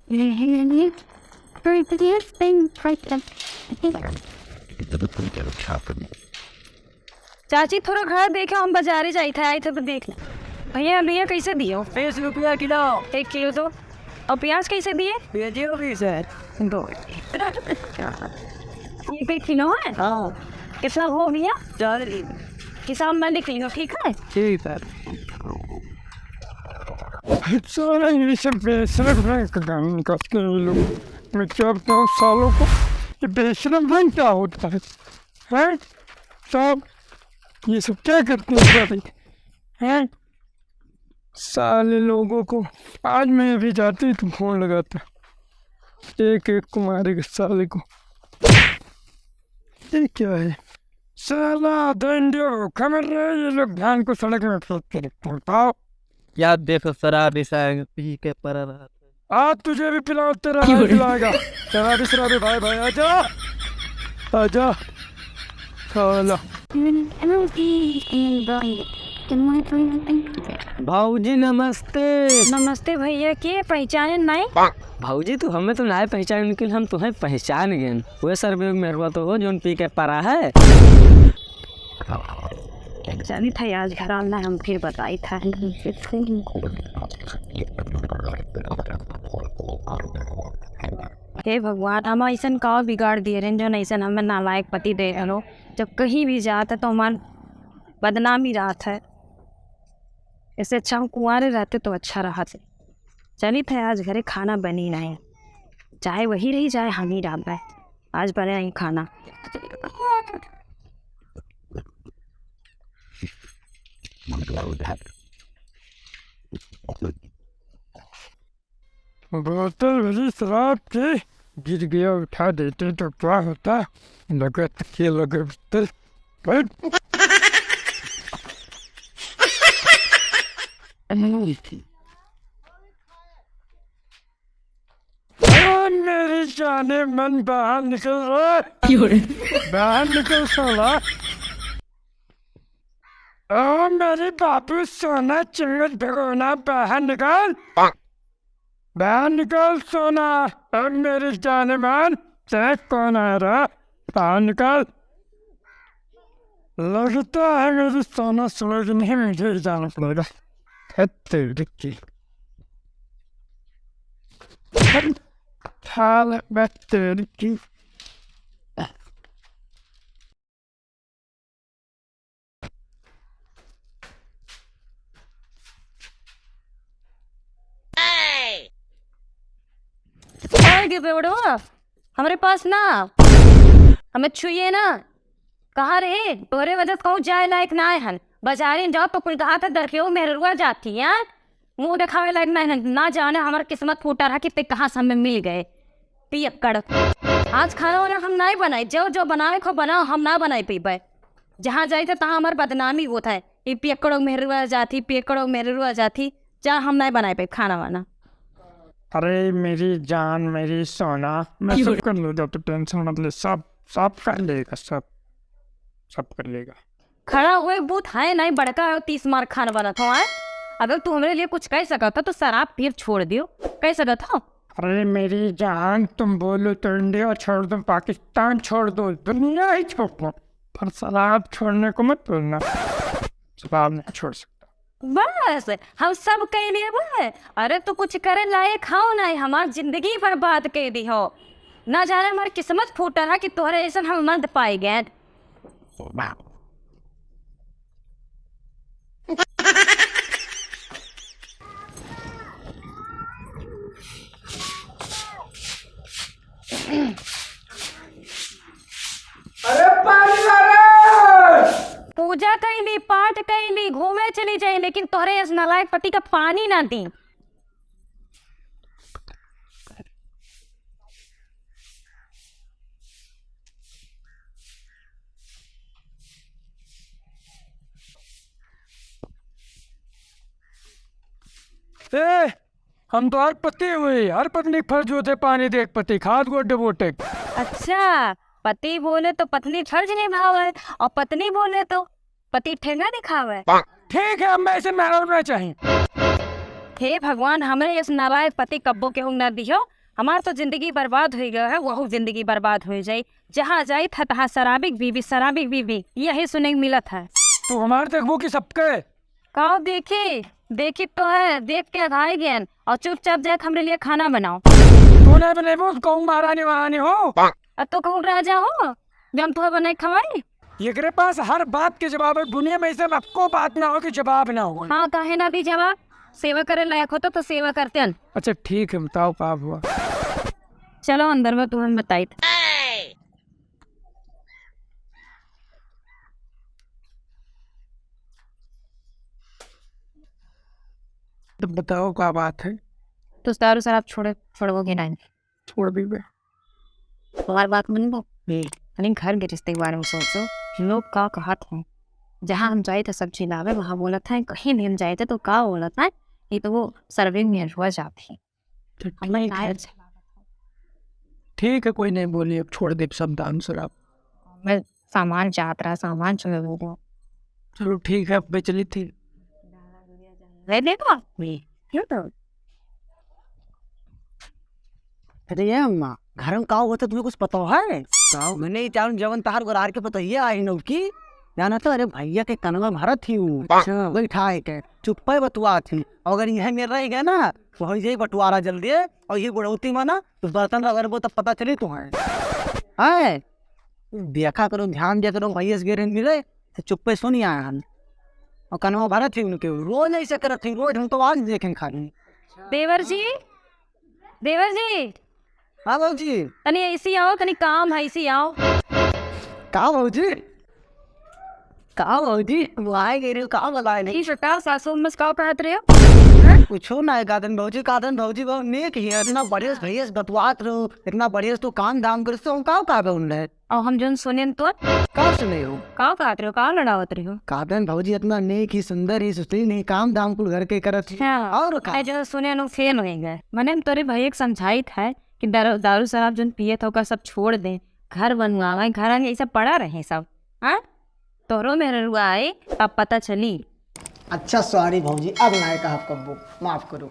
चाची थोड़ा घर देखो, हम बाजारे जाए थे आए थे तो देखना। भैया भैया कैसे दियो? 20 रुपया किलो। 1 किलो दो। और प्याज कैसे दिए? भेजिए 20 है। 2 ये किलो है? हाँ कितना हो गया? 4 हिसाब मैं लिख ली, ठीक है? ठीक है। सारा इंग्लिश बेशरम बैंक गान करते हैं लोग। मैं क्या बताऊँ सालों को, ये बेशरम बैंक क्या होता है? हैं साहब, ये सब क्या करते हैं सारे? हैं साले लोगों को। आज मैं अभी जाती तो फोन लगाता, एक एक को मारेगा साले को। ये क्या है साला दंडियो खमर रहे, ये लोग ध्यान को सड़क में फेंक के रखते हैं। पाओ याद देखो शराब ऐसा पी के पर रहा था। आज तुझे भी पिलाओ, तेरा भाई पिलाएगा। शराबी शराबी भाई भाई आजा आजा साला। भाऊजी नमस्ते। नमस्ते भैया, के पहचाने नहीं? भाऊजी तो हमें तो नहीं पहचान, लेकिन हम तुम्हें पहचान गए। वो सर मेरे तो हो जो पी के परा है। जानी था आज घर आना, हम फिर बताई था। हे भगवान, हम ऐसा का बिगाड़ दिए रहे जो ऐसा हमें नालायक पति दे रहे। जब कहीं भी जाता तो हमार बदनामी रात है। इससे अच्छा हम कुंवारे रहते तो अच्छा रहा थे। चली थे आज घरे खाना बनी नहीं, चाहे वही रही चाहे हम ही डाल रहे, आज बने नहीं खाना। बोतल भरी शराब की गिर गया, उठा देते तो क्या होता? लगा तकिया लगे बोतल। मेरी जाने मन बाहर निकल रहा, बाहर निकल साला। ओ मेरे बाबू सोना चिंगड़ भगोना, बाहर निकल, बाहर निकल सोना। अब मेरी जाने मन देख कौन आ रहा, बाहर निकल। लगता है मेरी सोना सुनेगी नहीं, मुझे ही जाना पड़ेगा। थाल बेहतर की बेवड़ो हमारे पास ना, हमें छुए ना। कहाँ रहे तोरे वजह कहूँ जाए लायक ना है। बाजारे जाओ तो कोई कहा था दरके मेरे रुआ जाती है, मुँह दिखावे लायक ना जाने हमारा किस्मत फूटा रहा कि ते कहाँ से हमें मिल गए। पियक्कड़ आज खाना वाना हम नहीं बनाए, जो जो बनाए खो बनाओ, हम ना बनाए पी पाए। जहाँ जाए थे तहाँ हमारी बदनामी होता है। ये पियक्कड़ों मेरे रुआ जाती, पियक्कड़ों मेरे रुआ जाती, जहाँ हम नहीं बनाए पे खाना वाना। अरे मेरी जान मेरी सोना, मैं सब कर लूँगा, तो टेंशन मत ले। सब सब कर लेगा, सब सब कर लेगा। खड़ा हुए बूथ है नहीं बड़का है, 30 मार खाना बना था है। अगर तू हमारे लिए कुछ कह सका था तो शराब फिर छोड़ दियो, कह सका था। अरे मेरी जान, तुम बोलो तो इंडिया छोड़ दो, पाकिस्तान छोड़ दो, दुनिया ही छोड़ दो, पर शराब छोड़ने को मत बोलना। शराब नहीं छोड़ सकता। बस हम सब कह लिए बोले। अरे तू कुछ करे लायक खाओ नहीं, हमारी जिंदगी बर्बाद कर दी हो। ना जाने हमारी किस्मत फूटा रहा कि तोहरे ऐसा हम मर्द पाए गए। अरे पानी ला पूजा कैली, पाठ कैली, घूमे चली जाए, लेकिन तोहरे इस नालायक पति का पानी ना दी। ए, हम तो हर पति हुई, हर पत्नी फर्ज होते पानी देख पति खाद गोटे बोटे। अच्छा, पति बोले तो पत्नी फर्ज निभावे और पत्नी बोले तो पति ठेंगा दिखावे। ठीक है, हम ऐसे महल में चाहिए। हे भगवान, हमरे इस नालायक पति कब्बो के न दियो हमार तो जिंदगी बर्बाद हो गया है, वहू जिंदगी बर्बाद हो जाई। जहाँ जाई था तहाँ शराबिक बीबी यही सुने को मिला था। तो हमारे देखो कि सबके कहो देखी तो है, देख के घाई गेन और चुपचाप जाके हमरे लिए खाना बनाओ। तू नहीं बनेबो कहूँ महारानी महारानी हो। और तो कहूँ राजा हो जो हम तुम्हें बनाए खवाई। एकरे पास हर बात के जवाब है, दुनिया में ऐसे आपको बात ना हो कि जवाब ना हो। हाँ काहे ना दी जवाब, सेवा करे लायक होता तो सेवा करते हैं। अच्छा ठीक है, बताओ क्या हुआ। चलो अंदर में तुम्हें बताई। तो बताओ क्या बात है। तो दारू शराब छोड़ोगे नहीं? छोड़ भी बे। तुम्हारी बात मानो लेकिन घर के रिश्ते के बारे में सोचो। लोग का कहा था जहाँ हम जाए थे सब्जी लावे, वहाँ बोला था कहीं नहीं हम जाए थे तो का बोला था ये तो वो सर्विंग में हुआ जाती। ठीक है कोई नहीं बोलिए, अब छोड़ दे सब दारू शराब। मैं सामान चाहत रहा, सामान चलो चलो ठीक है, अब बेचली थी। देखो क्यों तो अरे ये अम्मा घर में का हुआ था तुम्हें कुछ पता है? मैंने चारों जवन तार गोरार के पता ये आई नौ की जाना तो। अरे भैया के कनवा भरत थी वो बैठा के चुप्पे बटुआ थी। अगर यह मेरे रह गया ना तो वही से बटुआरा जल्दी है और ये गुड़ौती माना तो बर्तन अगर वो तब पता चली तुम्हें। देखा करो, ध्यान दिया करो, भैया से गिरे मिले तो चुप्पे सुनी आया और कनवा भरत थी उनके। रोज ऐसे करत थी, रोज हम तो आज देखें खाली। देवर जी हाँ बाबू जी। तनी ऐसी आओ, तनी काम है ऐसी आओ। का बाबू जी वो आए गए रे, का बुलाए नहीं ठीक है सासू में का कहत रहे हो? पूछो ना। कादन भाजी बहुत नेक है, इतना बढ़िया भैया बतवात रहो, इतना बढ़िया तो काम दाम कर तो का उन रहे। और हम जोन सुने तो का सुने हो का कहत रहे हो, का लड़ावत रहे हो? कादन भाजी इतना नेक ही सुंदर ही सुस्ती नहीं, काम दाम कुल घर के करत ही। और का जो सुने नो फेल हो गए। मैंने तोरे भैया के समझाई था कि दारू शराब जोन पिए था सब छोड़ दे, घर बनवावे, घर आगे ऐसा पड़ा रहे सब। हाँ तोरो मेरे रुआ आए तब पता चली। अच्छा सॉरी भाजी, अब ना कहा कब्बो, माफ करो।